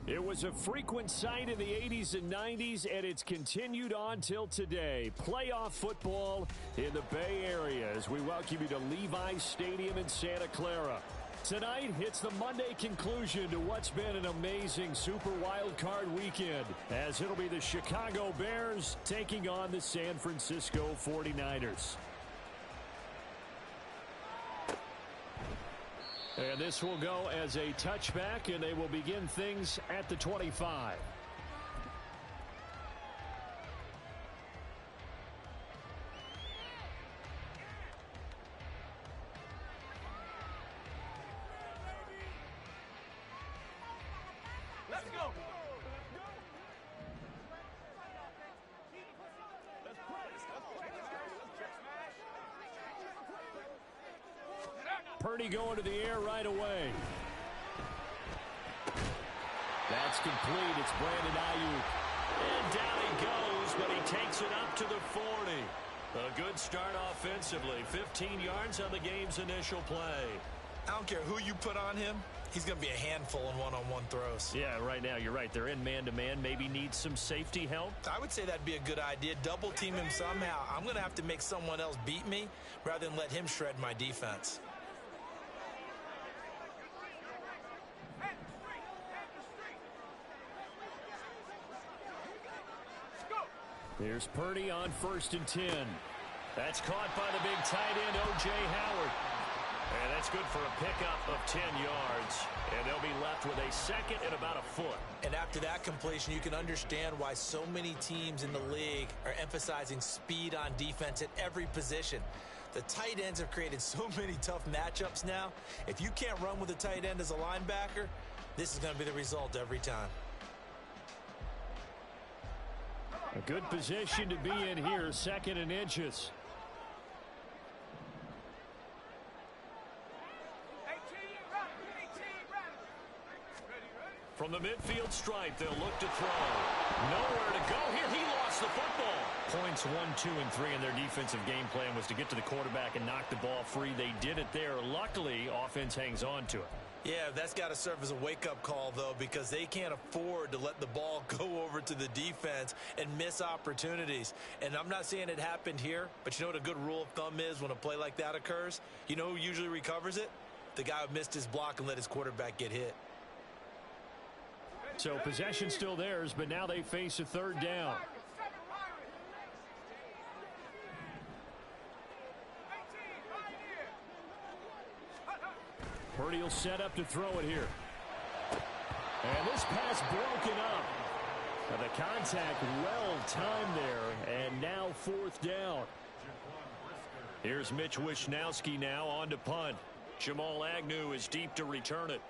It was a frequent sight in the 80s and 90s, and it's continued on till today. Playoff football in the Bay Area as we welcome you to Levi's Stadium in Santa Clara. Tonight, it's the Monday conclusion to what's been an amazing Super Wildcard weekend, as it'll be the Chicago Bears taking on the San Francisco 49ers. And this will go as a touchback, and they will begin things at the 25. Let's go. Purdy going to the air right away. That's complete. It's Brandon Ayuk. And down he goes, but he takes it up to the 40. A good start offensively. 15 yards on the game's initial play. I don't care who you put on him. He's going to be a handful in one-on-one throws. Yeah, right now, you're right. They're in man-to-man. Maybe need some safety help. I would say that'd be a good idea. Double team him somehow. I'm going to have to make someone else beat me rather than let him shred my defense. Here's Purdy on 1st and 10. That's caught by the big tight end, O.J. Howard. And that's good for a pickup of 10 yards. And they'll be left with a second and about a foot. And after that completion, you can understand why so many teams in the league are emphasizing speed on defense at every position. The tight ends have created so many tough matchups now. If you can't run with a tight end as a linebacker, this is going to be the result every time. A good position to be in here, 2nd and inches. From the midfield stripe, they'll look to throw. Nowhere to go here. He lost the football. Points 1, 2, and 3 in their defensive game plan was to get to the quarterback and knock the ball free. They did it there. Luckily, offense hangs on to it. Yeah, that's got to serve as a wake-up call, though, because they can't afford to let the ball go over to the defense and miss opportunities. And I'm not saying it happened here, but you know what a good rule of thumb is when a play like that occurs? You know who usually recovers it? The guy who missed his block and let his quarterback get hit. So possession still theirs, but now they face a 3rd down. Purdy will set up to throw it here. And this pass broken up. And the contact well timed there, and now 4th down. Here's Mitch Wishnowski now on to punt. Jamal Agnew is deep to return it.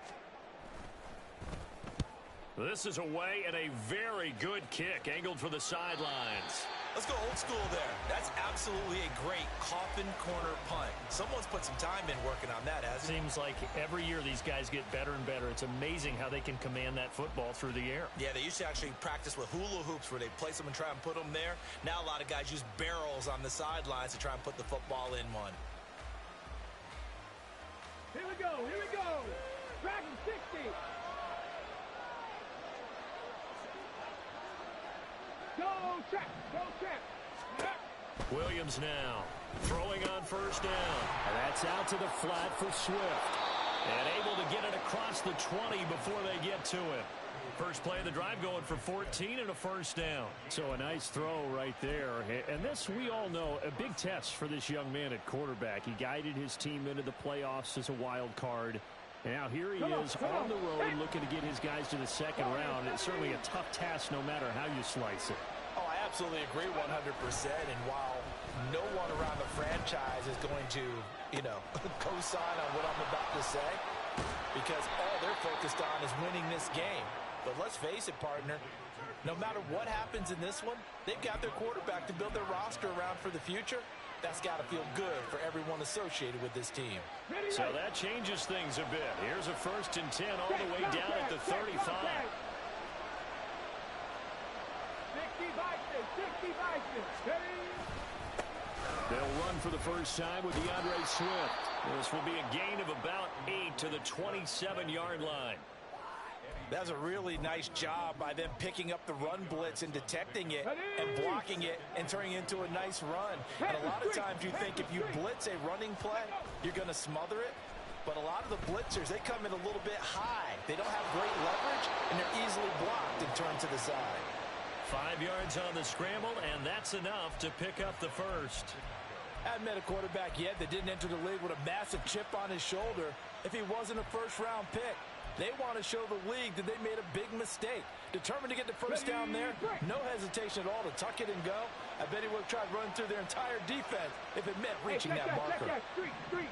This is away, and a very good kick angled for the sidelines. Let's go old school there. That's absolutely a great coffin corner punt. Someone's put some time in working on that, hasn't it? Seems like every year these guys get better and better. It's amazing how they can command that football through the air. Yeah, they used to actually practice with hula hoops where they place them and try and put them there. Now a lot of guys use barrels on the sidelines to try and put the football in one. Here we go, here we go. Dragon 60. Go, check, go, check. Williams now throwing on 1st down. And that's out to the flat for Swift. And able to get it across the 20 before they get to it. First play of the drive going for 14 and a 1st down. So a nice throw right there. And this, we all know, a big test for this young man at quarterback. He guided his team into the playoffs as a wild card. And now here he is on the road looking to get his guys to the 2nd round. It's certainly a tough task no matter how you slice it. Oh, I absolutely agree 100%. And while no one around the franchise is going to, co-sign on what I'm about to say, because all they're focused on is winning this game. But let's face it, partner, no matter what happens in this one, they've got their quarterback to build their roster around for the future. That's got to feel good for everyone associated with this team. So that changes things a bit. Here's a 1st and 10 all the way down at the 35. 60 Vikings. They'll run for the first time with DeAndre Swift. This will be a gain of about 8 to the 27-yard line. That's a really nice job by them picking up the run blitz and detecting it and blocking it and turning it into a nice run. And a lot of times you think if you blitz a running play, you're going to smother it. But a lot of the blitzers, they come in a little bit high. They don't have great leverage, and they're easily blocked and turned to the side. 5 yards on the scramble, and that's enough to pick up the first. I haven't met a quarterback yet that didn't enter the league with a massive chip on his shoulder if he wasn't a first-round pick. They want to show the league that they made a big mistake. Determined to get the first down there, no hesitation at all to tuck it and go. I bet he would have tried running through their entire defense if it meant reaching that marker. Street.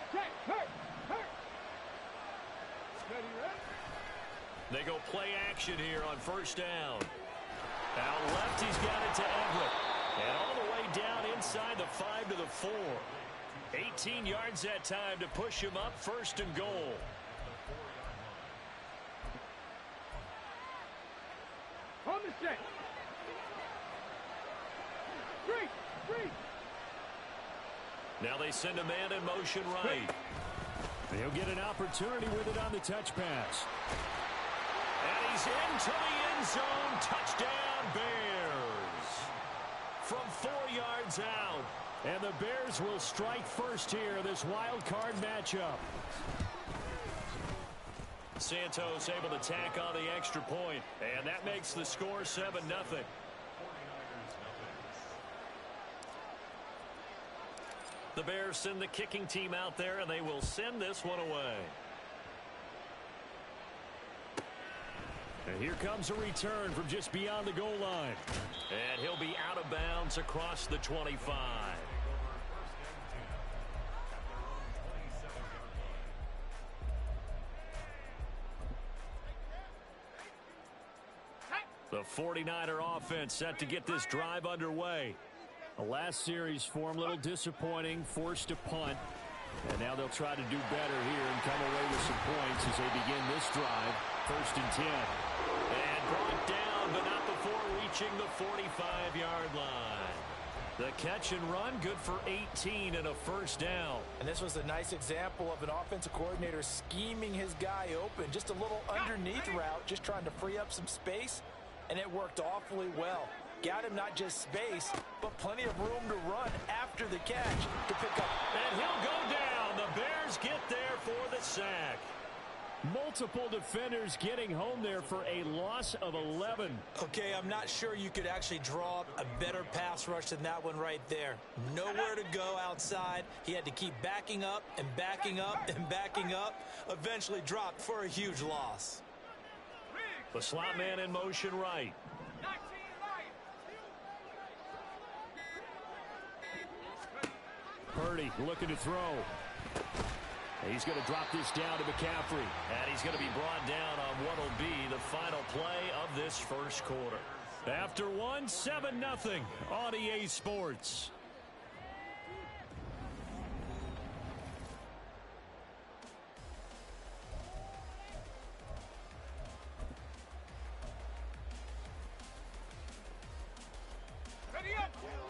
Check, hurt. Ready, ready? They go play action here on first down. Out left, he's got it to Everett. And all the way down inside the 5 to the 4. 18 yards that time to push him up, first and goal. On the set. Street. Now they send a man in motion right. He'll get an opportunity with it on the touch pass. And he's into the end zone. Touchdown, Bears. From 4 yards out. And the Bears will strike first here, this wild card matchup. Santos able to tack on the extra point, and that makes the score 7-0. The Bears send the kicking team out there, and they will send this one away. And here comes a return from just beyond the goal line. And he'll be out of bounds across the 25. The 49er offense set to get this drive underway. The last series for him, a little disappointing, forced a punt. And now they'll try to do better here and come away with some points as they begin this drive. First and 10. And brought down, but not before reaching the 45-yard line. The catch and run, good for 18 and a first down. And this was a nice example of an offensive coordinator scheming his guy open. Just a little underneath route, just trying to free up some space. And it worked awfully well. Got him not just space, but plenty of room to run after the catch to pick up. And he'll go down. The Bears get there for the sack. Multiple defenders getting home there for a loss of 11. Okay, I'm not sure you could actually draw up a better pass rush than that one right there. Nowhere to go outside. He had to keep backing up and backing up and backing up. Eventually dropped for a huge loss. The slot man in motion right. Purdy looking to throw. He's going to drop this down to McCaffrey. And he's going to be brought down on what will be the final play of this first quarter. After one, 7-0 on EA Sports.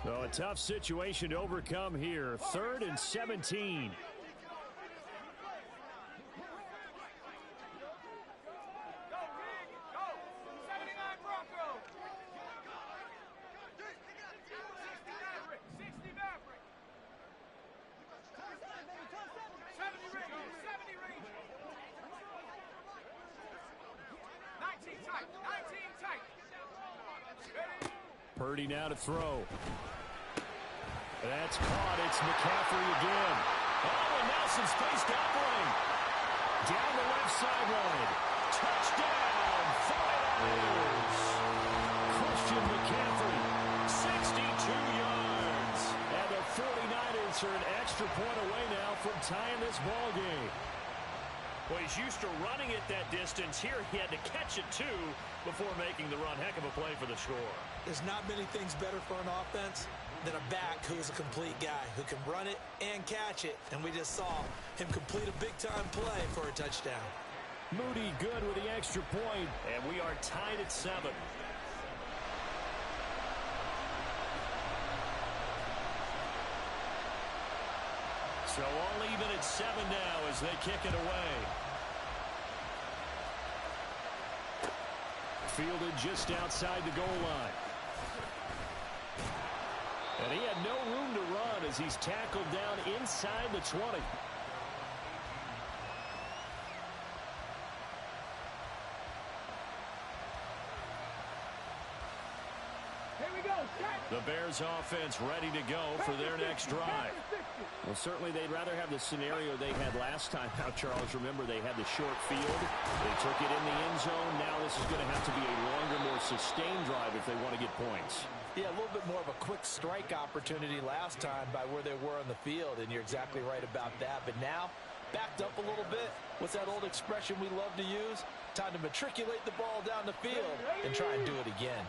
So a tough situation to overcome here. 3rd and 17. Purdy now to throw. That's caught. It's McCaffrey again. Oh, and now some space downfield. Down the left sideline. Touchdown, 49ers. Christian McCaffrey, 62 yards. And the 49ers are an extra point away now from tying this ball game. Well, he's used to running it that distance. Here he had to catch it, too, before making the run. Heck of a play for the score. There's not many things better for an offense than a back who's a complete guy who can run it and catch it. And we just saw him complete a big-time play for a touchdown. Moody good with the extra point, and we are tied at 7. So all even at 7 now as they kick it away. fielded just outside the goal line. And he had no room to run as he's tackled down inside the 20. The Bears offense ready to go for their next drive. Well, certainly they'd rather have the scenario they had last time out, Charles. Remember, they had the short field. They took it in the end zone. Now this is going to have to be a longer, more sustained drive if they want to get points. Yeah, a little bit more of a quick strike opportunity last time by where they were on the field, and you're exactly right about that. But now, backed up a little bit. What's that old expression we love to use? Time to matriculate the ball down the field and try and do it again.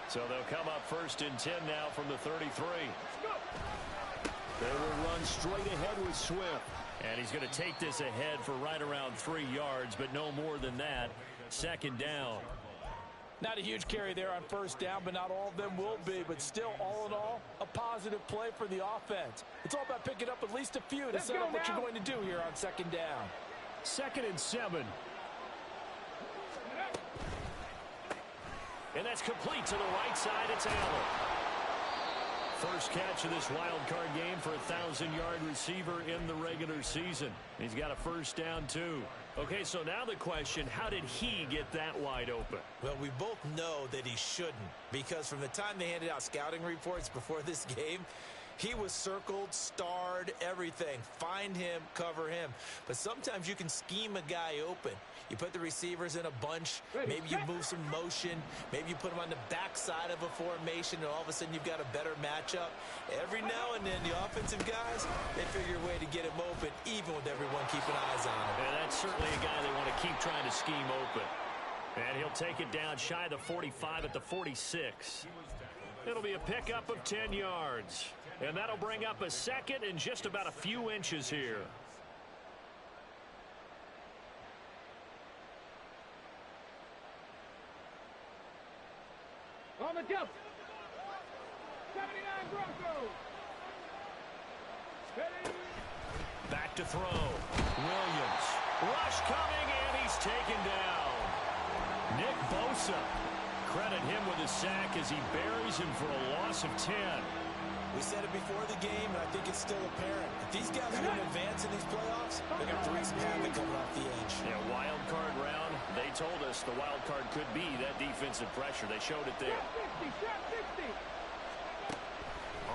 So they'll come up 1st and 10 now from the 33. They will run straight ahead with Swift. And he's going to take this ahead for right around 3 yards, but no more than that. 2nd down. Not a huge carry there on 1st down, but not all of them will be. But still, all in all, a positive play for the offense. It's all about picking up at least a few to set up what you're going to do here on 2nd down. 2nd and 7. And that's complete to the right side. It's Allen. First catch of this wild card game for a 1,000-yard receiver in the regular season. He's got a 1st down, too. Okay, so now the question, how did he get that wide open? Well, we both know that he shouldn't, because from the time they handed out scouting reports before this game, he was circled, starred, everything. Find him, cover him. But sometimes you can scheme a guy open. You put the receivers in a bunch. Maybe you move some motion. Maybe you put them on the backside of a formation, and all of a sudden you've got a better matchup. Every now and then, the offensive guys, they figure a way to get him open, even with everyone keeping eyes on him. And that's certainly a guy they want to keep trying to scheme open. And he'll take it down shy of the 45 at the 46. It'll be a pickup of 10 yards. And that'll bring up a 2nd and just about a few inches here. On the jump. 79 Broncos. Ready. Back to throw. Williams. Rush coming, and he's taken down. Nick Bosa. Credit him with a sack as he buries him for a loss of 10. We said it before the game, and I think it's still apparent. If these guys are going to advance in these playoffs, they're going to have to wreak some havoc coming off the edge. Yeah, wild card round. They told us the wild card could be that defensive pressure. They showed it there.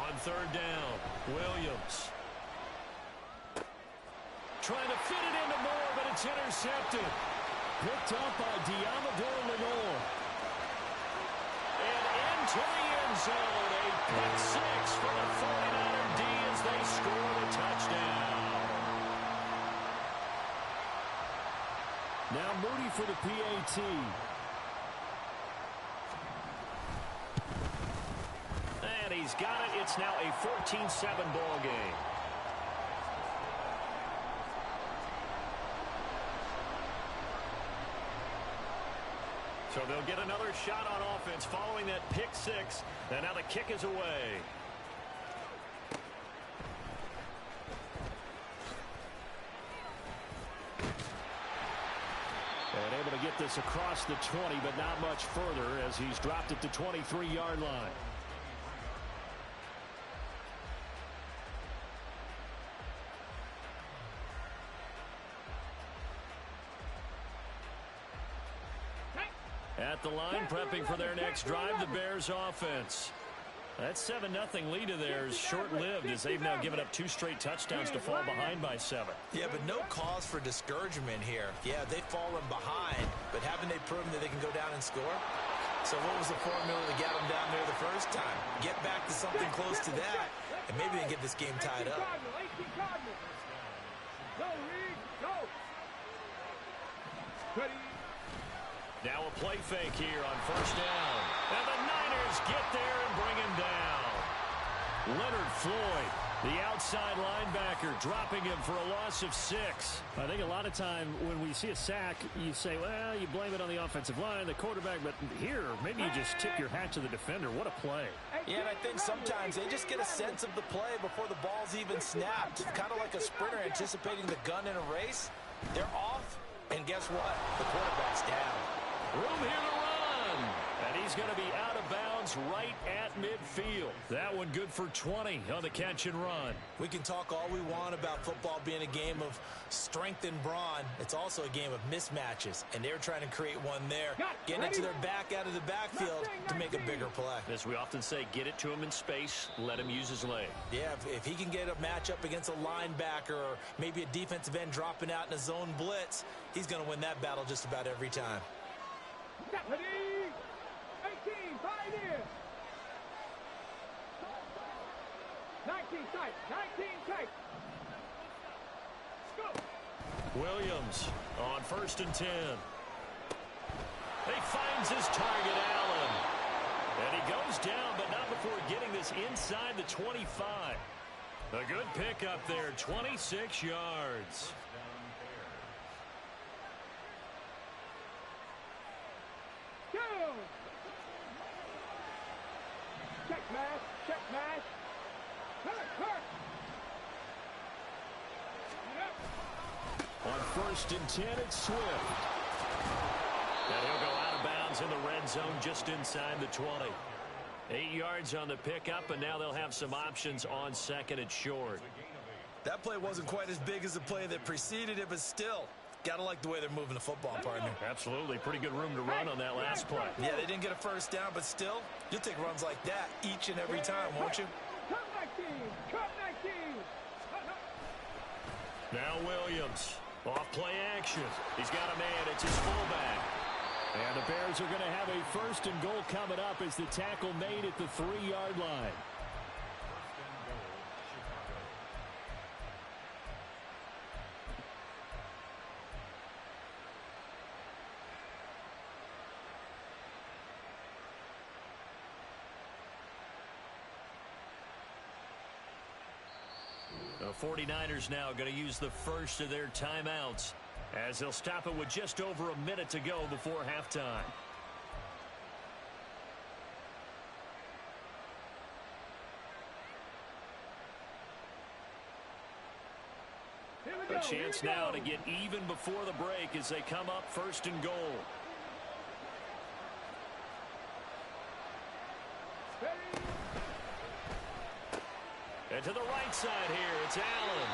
On 3rd down, Williams. Trying to fit it into Moore, but it's intercepted. Picked up by Diamador Lenore. And into the end zone. A pick 6 for the 49er D as they score the touchdown. Now Moody for the PAT. And he's got it. It's now a 14-7 ball game. So they'll get another shot on offense following that pick 6. And now the kick is away. And able to get this across the 20, but not much further as he's dropped it to 23-yard line. At the line, prepping for their next drive, the Bears offense. That 7-0 lead of theirs short-lived as they've now given up 2 straight touchdowns to fall behind by 7. Yeah, but no cause for discouragement here. Yeah, they've fallen behind, but haven't they proven that they can go down and score? So what was the formula that got them down there the first time? Get back to something close to that, and maybe they can get this game tied up. Now a play fake here on 1st down. And the Niners get there and bring him down. Leonard Floyd, the outside linebacker, dropping him for a loss of 6. I think a lot of time when we see a sack, you say, well, you blame it on the offensive line, the quarterback, but here, maybe you just tip your hat to the defender. What a play. Yeah, and I think sometimes they just get a sense of the play before the ball's even snapped. Kind of like a sprinter anticipating the gun in a race. They're off, and guess what? The quarterback's down. Room here to run. He's going to be out of bounds right at midfield. That one good for 20 on the catch and run. We can talk all we want about football being a game of strength and brawn. It's also a game of mismatches, and they're trying to create one there, getting it to their back out of the backfield to make a bigger play. As we often say, get it to him in space, let him use his leg. Yeah, if he can get a matchup against a linebacker or maybe a defensive end dropping out in a zone blitz, he's going to win that battle just about every time. Ready? 18, pioneer. 19 tight, 19 tight. Let's go. Williams on 1st and 10. He finds his target, Allen. And he goes down, but not before getting this inside the 25. A good pickup there, 26 yards. Go. Check mash, check mash. Hurt. On 1st and 10, it's Swift. And he'll go out of bounds in the red zone just inside the 20. 8 yards on the pickup, and now they'll have some options on 2nd and short. That play wasn't quite as big as the play that preceded it, but still, got to like the way they're moving the football, partner. Absolutely. Pretty good room to run on that last play. Yeah, they didn't get a first down, but still, you'll take runs like that each and every time, won't you? Cut 19, cut 19. Now Williams. Off play action. He's got a man. It's his fullback. And the Bears are going to have a 1st and goal coming up as the tackle made at the 3-yard line. The 49ers now going to use the first of their timeouts as they'll stop it with just over a minute to go before halftime. A chance now to get even before the break as they come up 1st and goal. And to the right side here, it's Allen.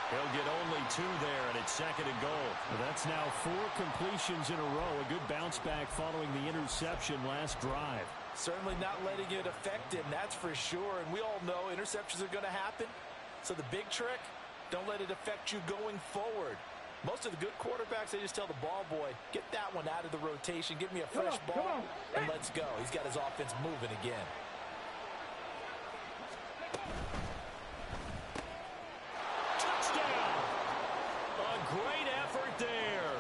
He'll get only 2 there, and it's 2nd and goal. Well, that's now 4 completions in a row. A good bounce back following the interception last drive. Certainly not letting it affect him, that's for sure. And we all know interceptions are going to happen. So the big trick, don't let it affect you going forward. Most of the good quarterbacks, they just tell the ball boy, get that one out of the rotation, give me a fresh ball, and let's go. He's got his offense moving again. Touchdown! A great effort there.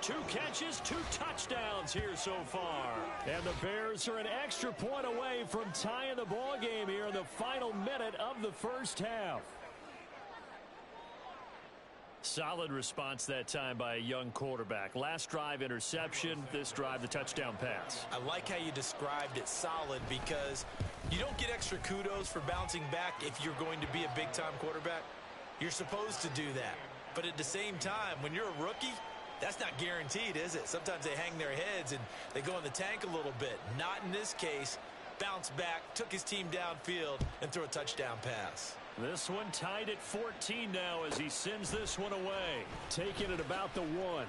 2 catches, 2 touchdowns here so far. And the Bears are an extra point away from tying the ball game here in the final minute of the first half. Solid response that time by a young quarterback. Last drive, interception. This drive, the touchdown pass. I like how you described it, solid, because you don't get extra kudos for bouncing back if you're going to be a big-time quarterback. You're supposed to do that. But at the same time, when you're a rookie, that's not guaranteed, is it? Sometimes they hang their heads and they go in the tank a little bit. Not in this case. Bounced back, took his team downfield, and threw a touchdown pass. This one tied at 14 now as he sends this one away. Taking it about the 1.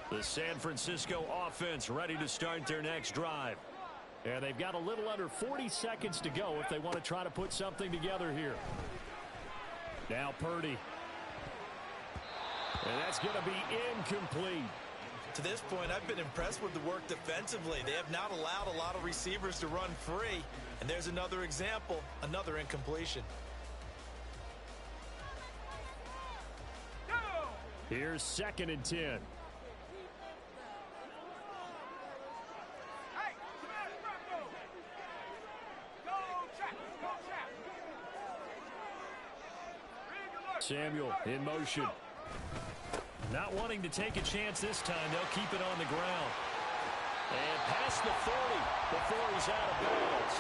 The San Francisco offense ready to start their next drive. And they've got a little under 40 seconds to go if they want to try to put something together here. Now Purdy. And that's going to be incomplete. To this point, I've been impressed with the work defensively. They have not allowed a lot of receivers to run free. And there's another example, another incompletion. Here's 2nd and 10. Samuel in motion. Not wanting to take a chance this time. They'll keep it on the ground. And past the 40 before he's out of bounds.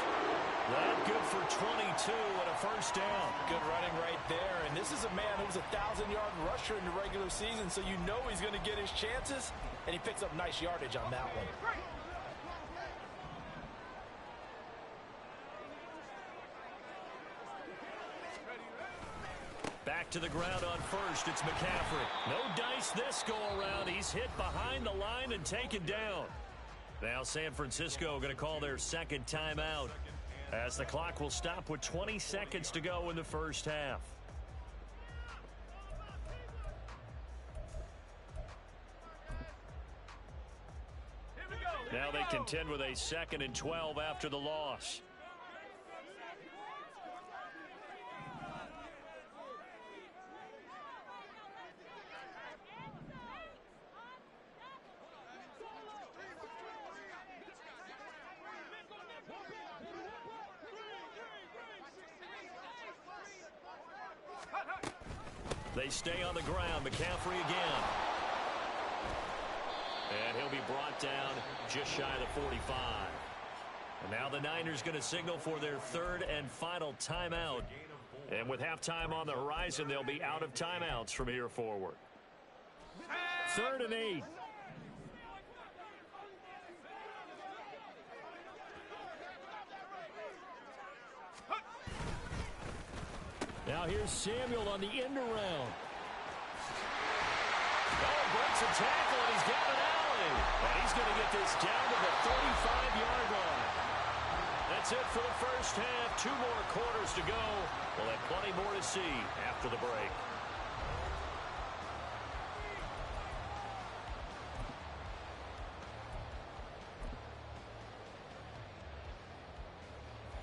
That good for 22 and a first down. Good running right there. And this is a man who was a 1,000-yard rusher in the regular season, so you know he's going to get his chances. And he picks up nice yardage on that one. Back to the ground on first. It's McCaffrey. No dice this go-around. He's hit behind the line and taken down. Now San Francisco going to call their second timeout as the clock will stop with 20 seconds to go in the first half. Now they contend with a 2nd and 12 after the loss. They stay on the ground. McCaffrey again. And he'll be brought down just shy of the 45. And now the Niners going to signal for their 3rd and final timeout. And with halftime on the horizon, they'll be out of timeouts from here forward. 3rd and 8. Now here's Samuel on the end around. Oh, breaks a tackle, and he's got an alley. And he's going to get this down to the 35-yard line. That's it for the first half. 2 more quarters to go. We'll have plenty more to see after the break.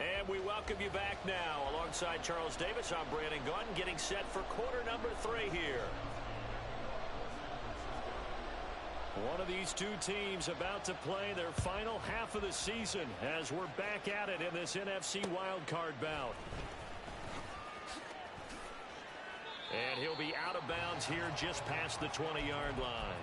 And we welcome you back now. Alongside Charles Davis, I'm Brandon Gunn, getting set for quarter number 3 here. One of these two teams about to play their final half of the season as we're back at it in this NFC Wildcard bout. And he'll be out of bounds here just past the 20-yard line.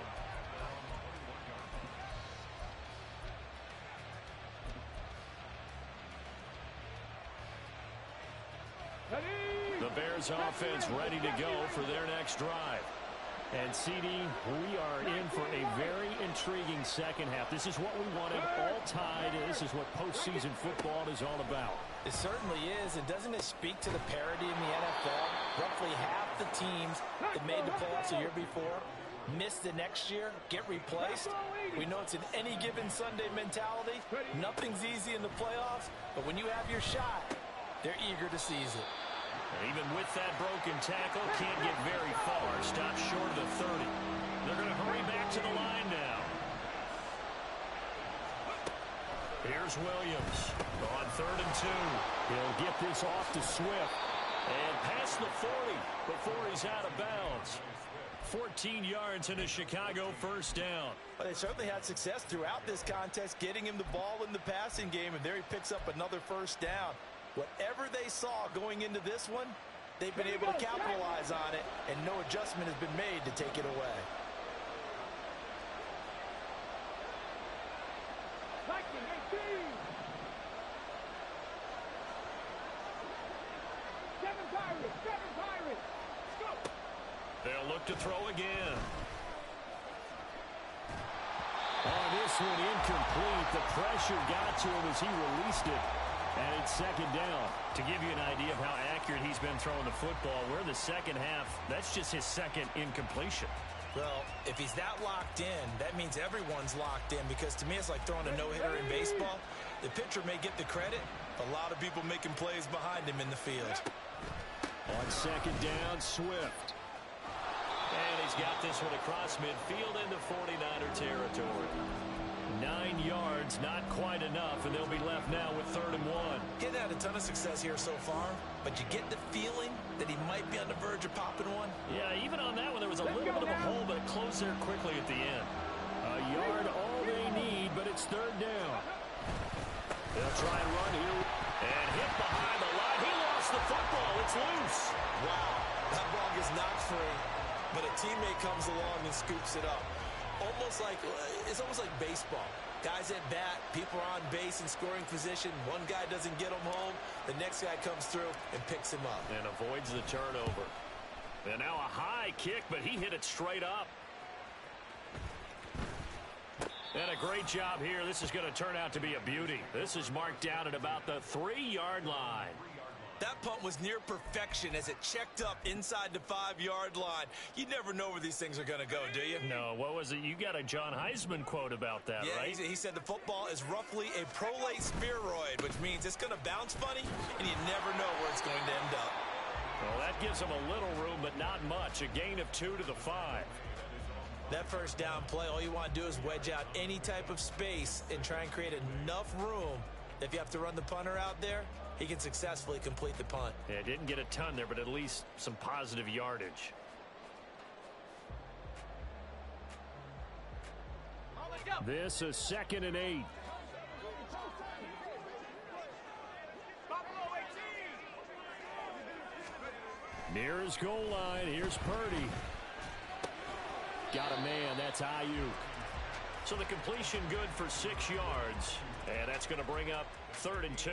The Bears offense ready to go for their next drive. And, CD, we are in for a very intriguing second half. This is what we wanted, all tied. This is what postseason football is all about. It certainly is. And doesn't it speak to the parity in the NFL? Roughly half the teams that made the playoffs the year before miss the next year, get replaced. We know it's an any given Sunday mentality. Nothing's easy in the playoffs, but when you have your shot, they're eager to seize it. And even with that broken tackle, can't get very far. Stops short of the 30. They're going to hurry back to the line now. Here's Williams on 3rd and 2. He'll get this off to Swift. And past the 40 before he's out of bounds. 14 yards and a Chicago first down. Well, they certainly had success throughout this contest, getting him the ball in the passing game, and there he picks up another first down. Whatever they saw going into this one, they've been able to capitalize on it, and no adjustment has been made to take it away. They'll look to throw again. Oh, this one incomplete. The pressure got to him as he released it. And it's 2nd down. To give you an idea of how accurate he's been throwing the football, we're in the second half. That's just his 2nd incompletion. Well, if he's that locked in, that means everyone's locked in, because to me it's like throwing a no-hitter in baseball. The pitcher may get the credit, a lot of people making plays behind him in the field. On 2nd down, Swift. And he's got this one across midfield into 49er territory. 9 yards, not quite enough, and they'll be left now with 3rd and 1. Getting had a ton of success here so far, but you get the feeling that he might be on the verge of popping one. Yeah, even on that one, there was a little bit of a hole, but it closed there quickly at the end. A yard all they need, but it's 3rd down. They'll try and run here. And hit behind the line. He lost the football. It's loose. Wow, that ball gets knocked free, but a teammate comes along and scoops it up. It's almost like baseball. Guys at bat, people are on base in scoring position. One guy doesn't get him home. The next guy comes through and picks him up. And avoids the turnover. And now a high kick, but he hit it straight up. And a great job here. This is going to turn out to be a beauty. This is marked down at about the 3-yard line. That punt was near perfection as it checked up inside the 5-yard line. You never know where these things are going to go, do you? No, what was it? You got a John Heisman quote about that, right? Yeah, he said the football is roughly a prolate spheroid, which means it's going to bounce funny, and you never know where it's going to end up. Well, that gives them a little room, but not much. A gain of 2 to the 5. That first down play, all you want to do is wedge out any type of space and try and create enough room. If you have to run the punter out there, he can successfully complete the punt. Yeah, didn't get a ton there, but at least some positive yardage. This is 2nd and 8. Near his goal line, here's Purdy. Got a man, that's Ayuk. So the completion good for 6 yards, and that's going to bring up 3rd and 2.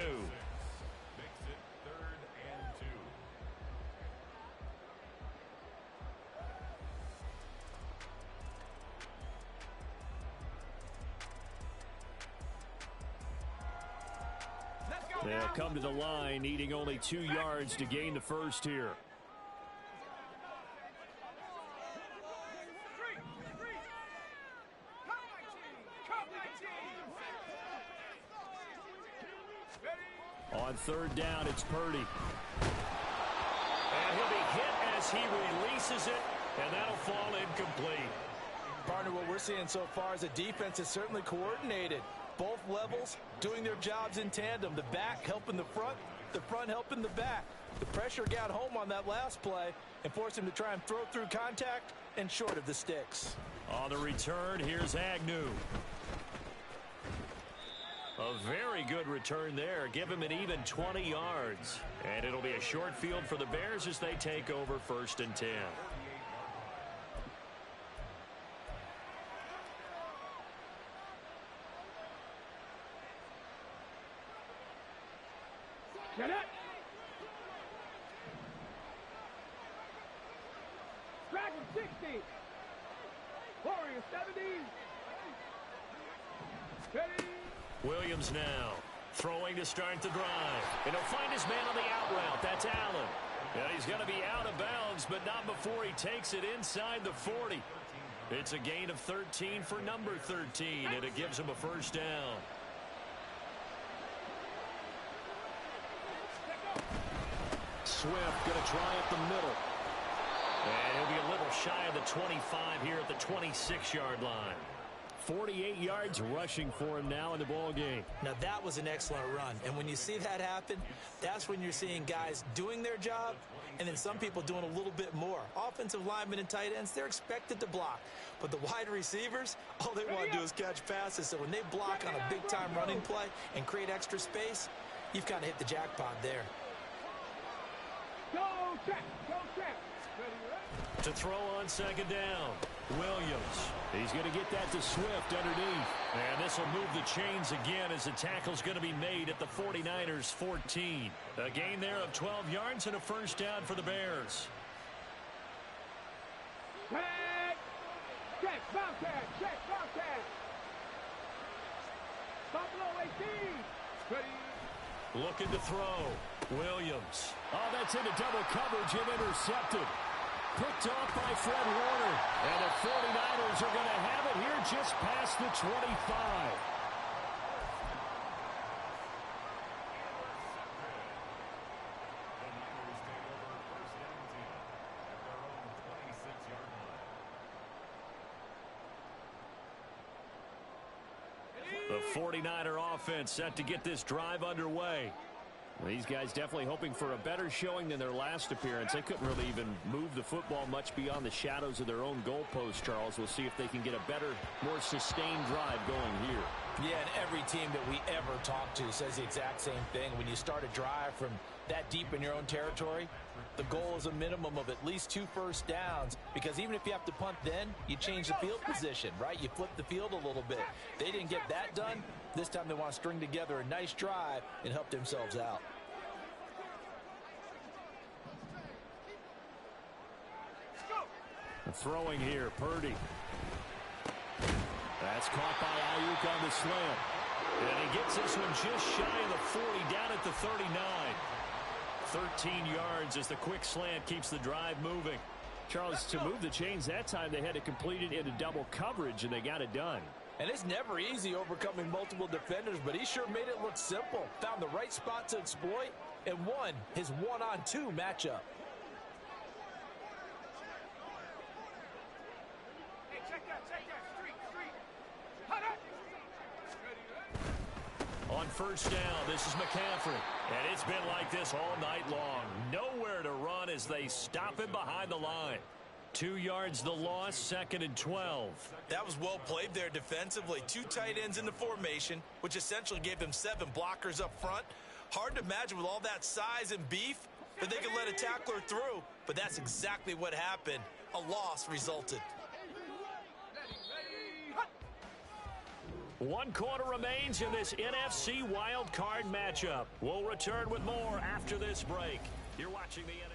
They'll come to the line, needing only 2 yards to gain the first here. On 3rd down, it's Purdy. And he'll be hit as he releases it, and that'll fall incomplete. Partner, what we're seeing so far is the defense is certainly coordinated. Both levels doing their jobs in tandem. The back helping the front helping the back. The pressure got home on that last play and forced him to try and throw through contact and short of the sticks. On the return, here's Agnew. A very good return there. Give him an even 20 yards. And it'll be a short field for the Bears as they take over 1st and 10. Get it! Dragon 60! Warrior 70! Ready! Williams now throwing to start the drive. And he'll find his man on the out route. That's Allen. And he's going to be out of bounds, but not before he takes it inside the 40. It's a gain of 13 for number 13, and it gives him a first down. Swift going to try up the middle. And he'll be a little shy of the 25 here at the 26-yard line. 48 yards rushing for him now in the ball game. Now that was an excellent run, and when you see that happen, that's when you're seeing guys doing their job and then some people doing a little bit more. Offensive linemen and tight ends, they're expected to block, but the wide receivers, all they want to do is catch passes. So when they block on a big-time running play and create extra space, you've kind of hit the jackpot there. Go check! Go check! To throw on 2nd down, Williams. He's going to get that to Swift underneath. And this will move the chains again as the tackle's going to be made at the 49ers 14. A gain there of 12 yards and a first down for the Bears. Check! Check! Bobcat! Check! Bobcat! Buffalo 18! Ready! Looking to throw. Williams. Oh, that's into double coverage and intercepted. Picked off by Fred Warner. And the 49ers are going to have it here just past the 25. The 49er offense set to get this drive underway. These guys definitely hoping for a better showing than their last appearance. They couldn't really even move the football much beyond the shadows of their own goalpost, Charles. We'll see if they can get a better, more sustained drive going here. Yeah, and every team that we ever talk to says the exact same thing. When you start a drive from that deep in your own territory, the goal is a minimum of at least 2 first downs, because even if you have to punt then, you change the field position, right? You flip the field a little bit. They didn't get that done. This time they want to string together a nice drive and help themselves out. Throwing here, Purdy. That's caught by Ayuk on the slant. And he gets this one just shy of the 40, down at the 39. 13 yards as the quick slant keeps the drive moving. Charles, to move the chains that time, they had to complete it into double coverage, and they got it done. And it's never easy overcoming multiple defenders, but he sure made it look simple. Found the right spot to exploit and won his one-on-two matchup. On first down, this is McCaffrey. And it's been like this all night long. Nowhere to run as they stop him behind the line. 2 yards the loss, 2nd and 12. That was well played there defensively. 2 tight ends in the formation, which essentially gave them 7 blockers up front. Hard to imagine with all that size and beef that they could let a tackler through. But that's exactly what happened. A loss resulted. 1 quarter remains in this NFC Wildcard matchup. We'll return with more after this break. You're watching the NFC.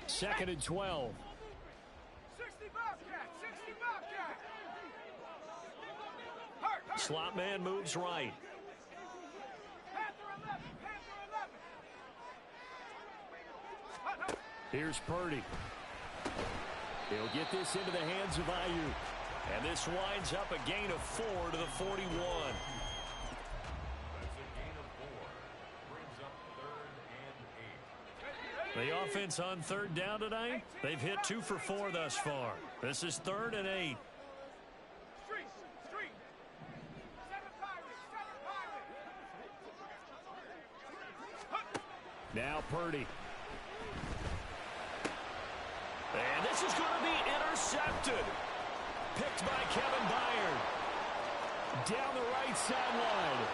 2nd and 12. 60 Bobcat, 60 Bobcat. Slot man moves right. Panther 11, Panther 11. Here's Purdy. He'll get this into the hands of Ayuk. And this winds up a gain of 4 to the 41. The offense on 3rd down tonight, they've hit 2 for 4 thus far. This is 3rd and 8. Street, street. 7 Pirates, 7 Pirates. Now Purdy. And this is going to be intercepted. Picked by Kevin Byard. Down the right sideline.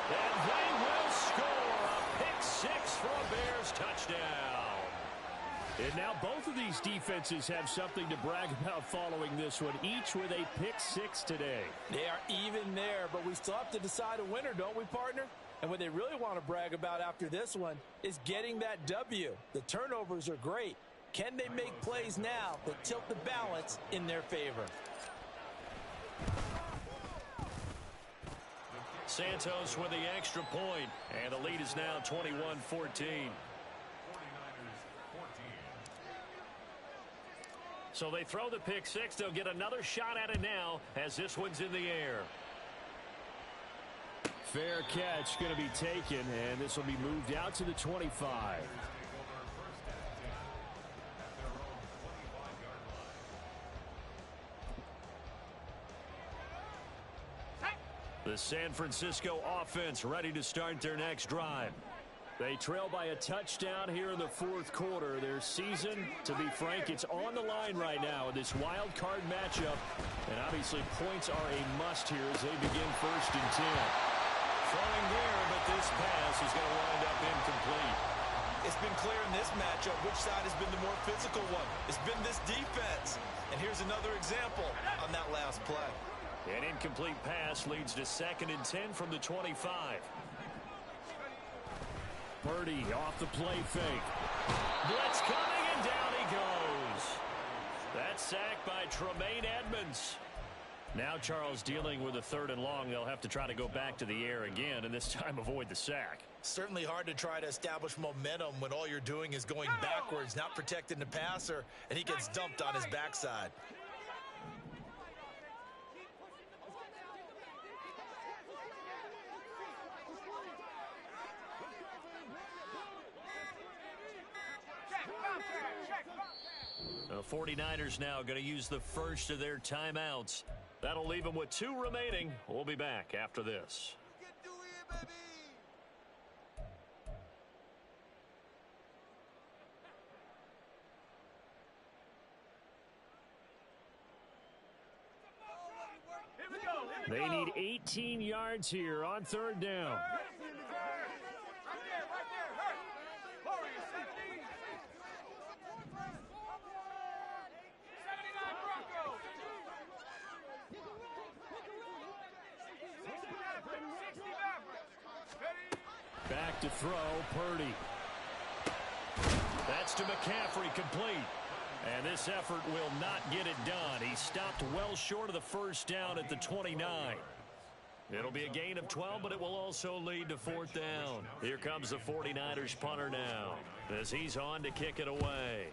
And they will score a pick 6 for a Bears touchdown. And now both of these defenses have something to brag about following this one, each with a pick 6 today. They are even there, but we still have to decide a winner, don't we, partner? And what they really want to brag about after this one is getting that W. The turnovers are great. Can they make plays now that tilt the balance in their favor? Santos with the extra point, and the lead is now 21-14. So they throw the pick 6. They'll get another shot at it now as this one's in the air. Fair catch going to be taken, and this will be moved out to the 25. The San Francisco offense ready to start their next drive. They trail by a touchdown here in the 4th quarter. Their season, to be frank, it's on the line right now in this wild card matchup. And obviously points are a must here as they begin 1st and 10. Throwing there, but this pass is going to wind up incomplete. It's been clear in this matchup which side has been the more physical one. It's been this defense. And here's another example on that last play. An incomplete pass leads to 2nd and 10 from the 25. Purdy off the play fake. Blitz coming, and down he goes. That's sacked by Tremaine Edmonds. Now Charles dealing with a 3rd and long. They'll have to try to go back to the air again, and this time avoid the sack. Certainly hard to try to establish momentum when all you're doing is going backwards, not protecting the passer, and he gets dumped on his backside. The 49ers now going to use the first of their timeouts. That'll leave them with 2 remaining. We'll be back after this. They need 18 yards here on third down. Back to throw, Purdy. That's to McCaffrey, complete. And this effort will not get it done. He stopped well short of the first down at the 29. It'll be a gain of 12, but it will also lead to fourth down. Here comes the 49ers punter now, as he's on to kick it away.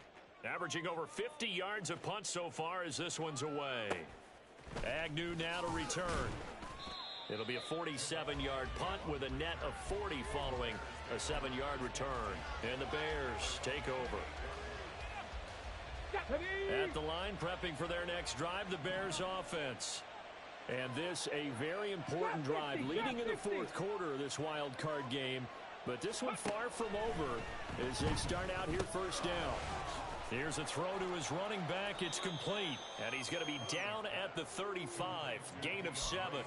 Averaging over 50 yards a punt so far as this one's away. Agnew now to return. It'll be a 47-yard punt with a net of 40 following a 7-yard return. And the Bears take over. At the line, prepping for their next drive, the Bears offense. And this a very important drive leading in the fourth quarter of this wild card game. But this one far from over as they start out here first down. Here's a throw to his running back. It's complete. And he's going to be down at the 35. Gain of 7.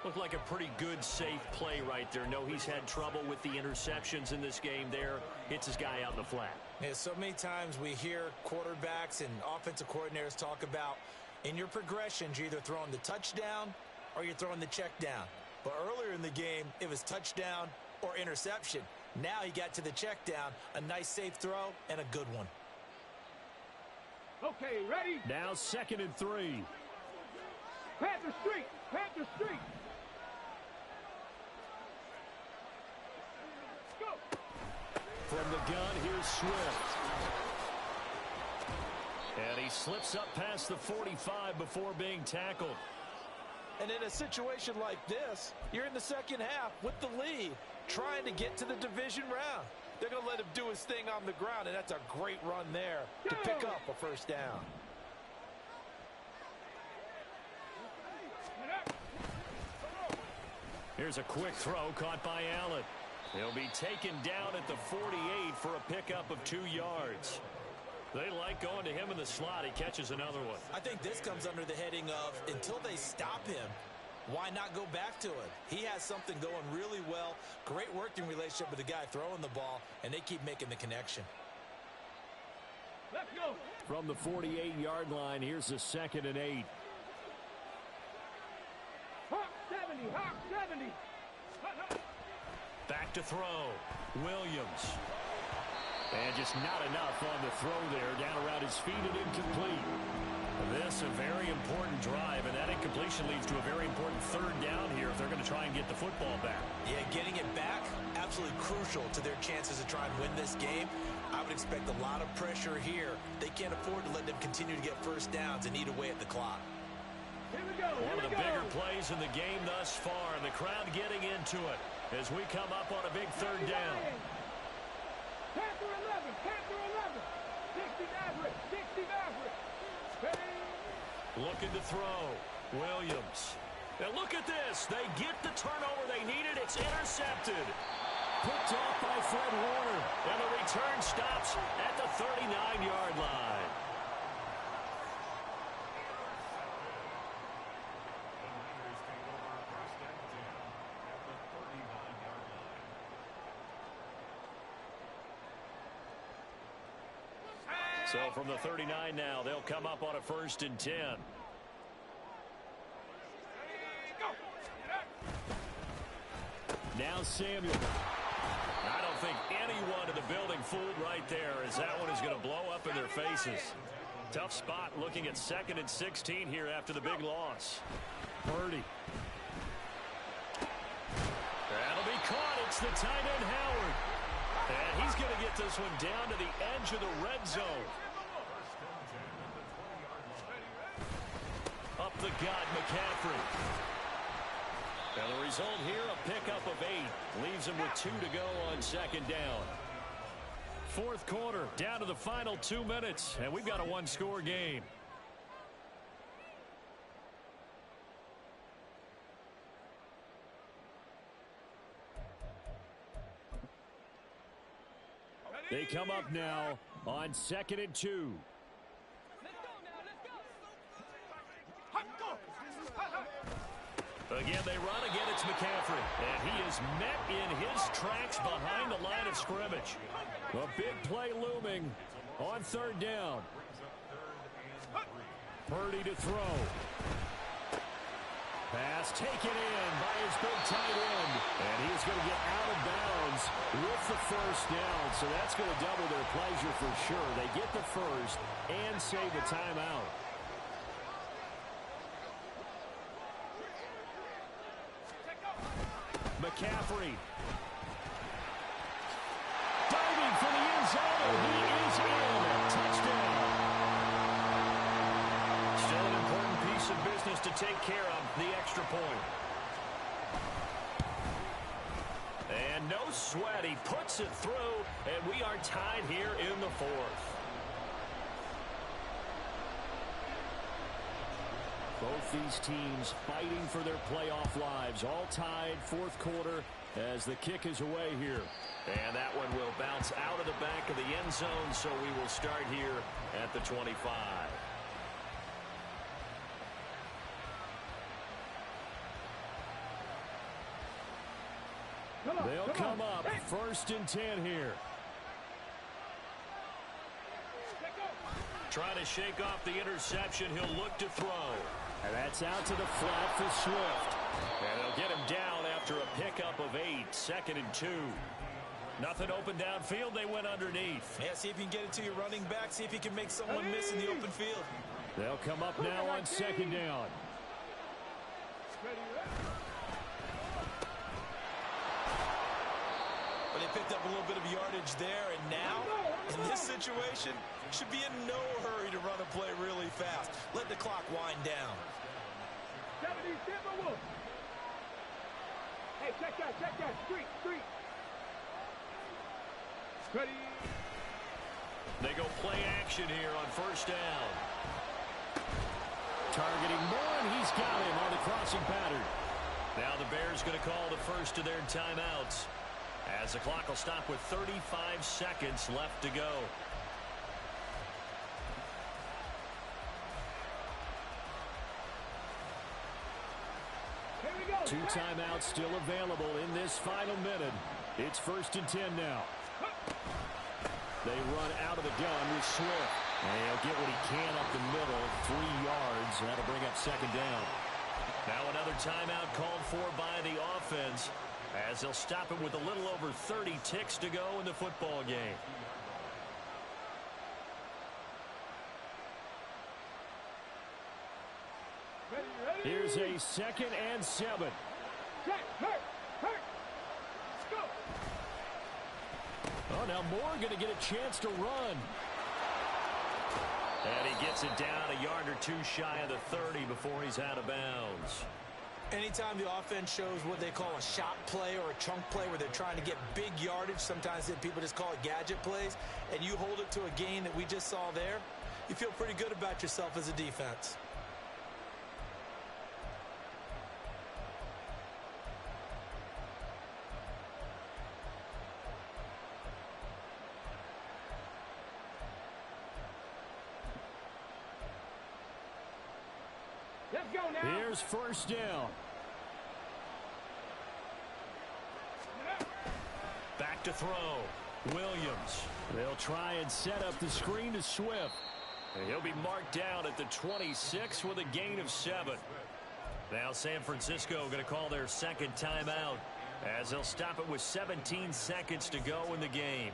Looked like a pretty good, safe play right there. No, he's had trouble with the interceptions in this game there. Hits his guy out in the flat. Yeah, so many times we hear quarterbacks and offensive coordinators talk about in your progressions, you're either throwing the touchdown or you're throwing the check down. But earlier in the game, it was touchdown or interception. Now he got to the check down, a nice safe throw and a good one. Okay, ready? Now 2nd and 3. Panther Street! Panther Street! From the gun, here's Swift. And he slips up past the 45 before being tackled. And in a situation like this, you're in the second half with the lead, trying to get to the division round. They're going to let him do his thing on the ground, and that's a great run there to pick up a first down. Here's a quick throw caught by Allen. He'll be taken down at the 48 for a pickup of 2 yards. They like going to him in the slot. He catches another one. I think this comes under the heading of until they stop him, why not go back to it? He has something going really well. Great working relationship with the guy throwing the ball, and they keep making the connection. Let's go. From the 48-yard line, here's the 2nd and 8. Hawk 70, Hawk 70. Back to throw. Williams. And just not enough on the throw there. Down around his feet and incomplete. This a very important drive, and that incompletion leads to a very important third down here if they're going to try and get the football back. Yeah, getting it back, absolutely crucial to their chances to try and win this game. I would expect a lot of pressure here. They can't afford to let them continue to get first downs and eat away at the clock. Here we go. One of the bigger plays in the game thus far, and the crowd getting into it as we come up on a big third down. Panther 11, Panther 11. 60 Maverick, 60 Maverick. Ready? Looking to throw. Williams. Now look at this. They get the turnover they needed. It's intercepted. Picked off by Fred Warner. And the return stops at the 39-yard line. So from the 39 now, they'll come up on a 1st and 10. Now Samuel. I don't think anyone in the building fooled right there, as that one is going to blow up in their faces. Tough spot looking at 2nd and 16 here after the big loss. Purdy. That'll be caught. It's the tight end Howard. And he's going to get this one down to the edge of the red zone. Up the gut, McCaffrey. And the result here, a pickup of 8. Leaves him with 2 to go on 2nd down. Fourth quarter, down to the final 2 minutes, and we've got a one-score game. They come up now on 2nd and 2. Again, they run. Again, it's McCaffrey. And he is met in his tracks behind the line of scrimmage. A big play looming on third down. Purdy to throw. Pass taken in by his big tight end. And he's going to get out of bounds with the first down. So that's going to double their pleasure for sure. They get the first and save the timeout. McCaffrey. Diving for the end zone. He is in. Touchdown. Still an important piece of business to take care of, the extra point. And no sweat. He puts it through, and we are tied here in the fourth. Both these teams fighting for their playoff lives. All tied, fourth quarter, as the kick is away here. And that one will bounce out of the back of the end zone, so we will start here at the 25. They'll come up first and 10 here. Trying to shake off the interception. He'll look to throw. And that's out to the flat for Swift. And they'll get him down after a pickup of 8. 2nd and 2. Nothing open downfield. They went underneath. Yeah, see if you can get it to your running back. See if you can make someone miss in the open field. They'll come up now on 2nd down. But they picked up a little bit of yardage there, and now, in this situation, should be in no hurry to run a play really fast. Let the clock wind down. Hey, check that. Street. Ready. They go play action here on first down. Targeting Moore, and he's got him on the crossing pattern. Now the Bears going to call the first of their timeouts, as the clock will stop with 35 seconds left to go. Here we go. 2 timeouts still available in this final minute. It's 1st and 10 now. They run out of the gun with Swift. And he'll get what he can up the middle, 3 yards. That'll bring up 2nd down. Now another timeout called for by the offense, as they'll stop him with a little over 30 ticks to go in the football game. Ready. Here's a 2nd and 7. Check. Hurt. Let's go. Oh, now Moore going to get a chance to run. And he gets it down a yard or 2 shy of the 30 before he's out of bounds. Anytime the offense shows what they call a shot play or a chunk play where they're trying to get big yardage, sometimes people just call it gadget plays, and you hold it to a gain that we just saw there, you feel pretty good about yourself as a defense. Let's go now. Here's first down. Back to throw. Williams. They'll try and set up the screen to Swift. And he'll be marked down at the 26 with a gain of 7. Now San Francisco going to call their 2nd timeout, as they'll stop it with 17 seconds to go in the game.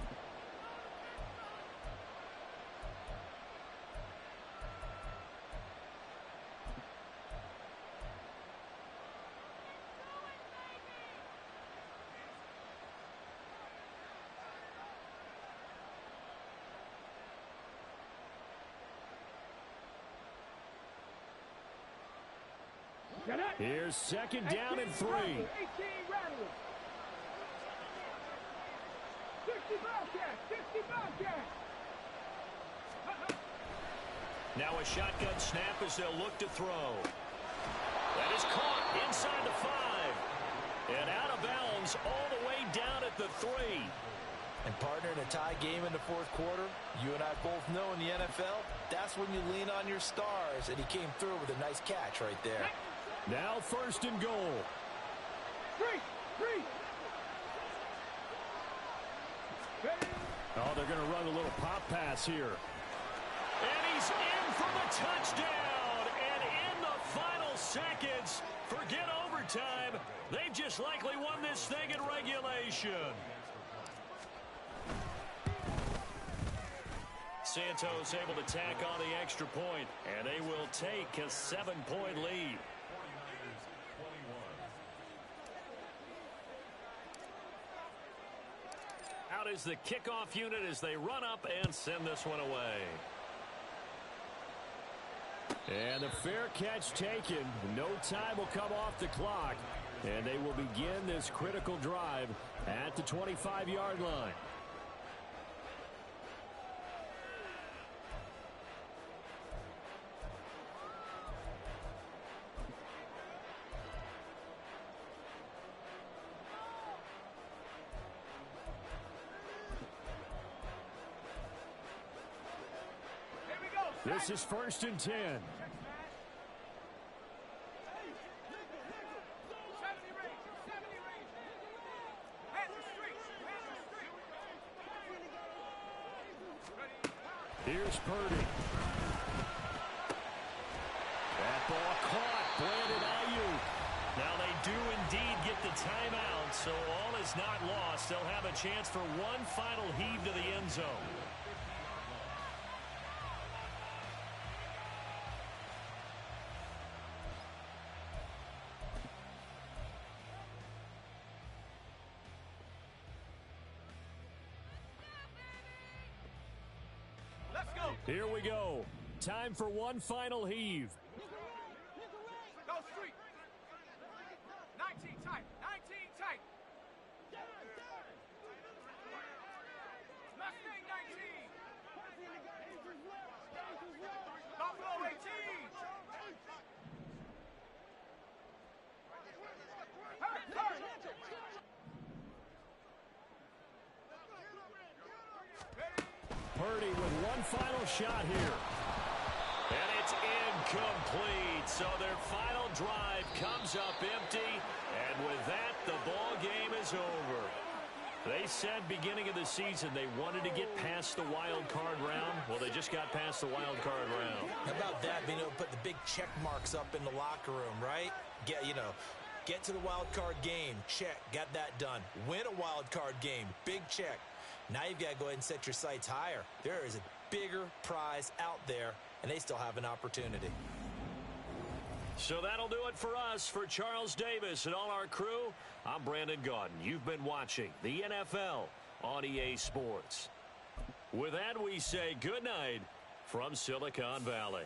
Here's 2nd down and 3. 18 rattling. 60 Bobcat. Now a shotgun snap as they'll look to throw. That is caught inside the 5. And out of bounds all the way down at the 3. And partner, in a tie game in the fourth quarter, you and I both know in the NFL, that's when you lean on your stars, and he came through with a nice catch right there. Now first and goal. Three. Oh, they're going to run a little pop pass here. And he's in for the touchdown. And in the final seconds, forget overtime. They've just likely won this thing in regulation. Santos able to tack on the extra point, and they will take a 7-point lead. Out is the kickoff unit as they run up and send this one away. And the fair catch taken. No time will come off the clock, and they will begin this critical drive at the 25-yard line. This is first and 10. Here's Purdy. That ball caught. Brandon Ayuk. Now they do indeed get the timeout, so all is not lost. They'll have a chance for one final heave to the end zone. Here we go. Time for one final heave. Go street. 19 tight. 19 tight. Mustang 19. Buffalo 18. Purdy with one final shot here. And it's incomplete. So their final drive comes up empty. And with that, the ball game is over. They said beginning of the season they wanted to get past the wild card round. Well, they just got past the wild card round. How about that? Being able to put the big check marks up in the locker room, right? Get to the wild card game. Check. Got that done. Win a wild card game. Big check. Now you've got to go ahead and set your sights higher. There is a bigger prize out there, and they still have an opportunity. So that'll do it for us. For Charles Davis and all our crew, I'm Brandon Gaudin. You've been watching the NFL on EA Sports. With that, we say good night from Silicon Valley.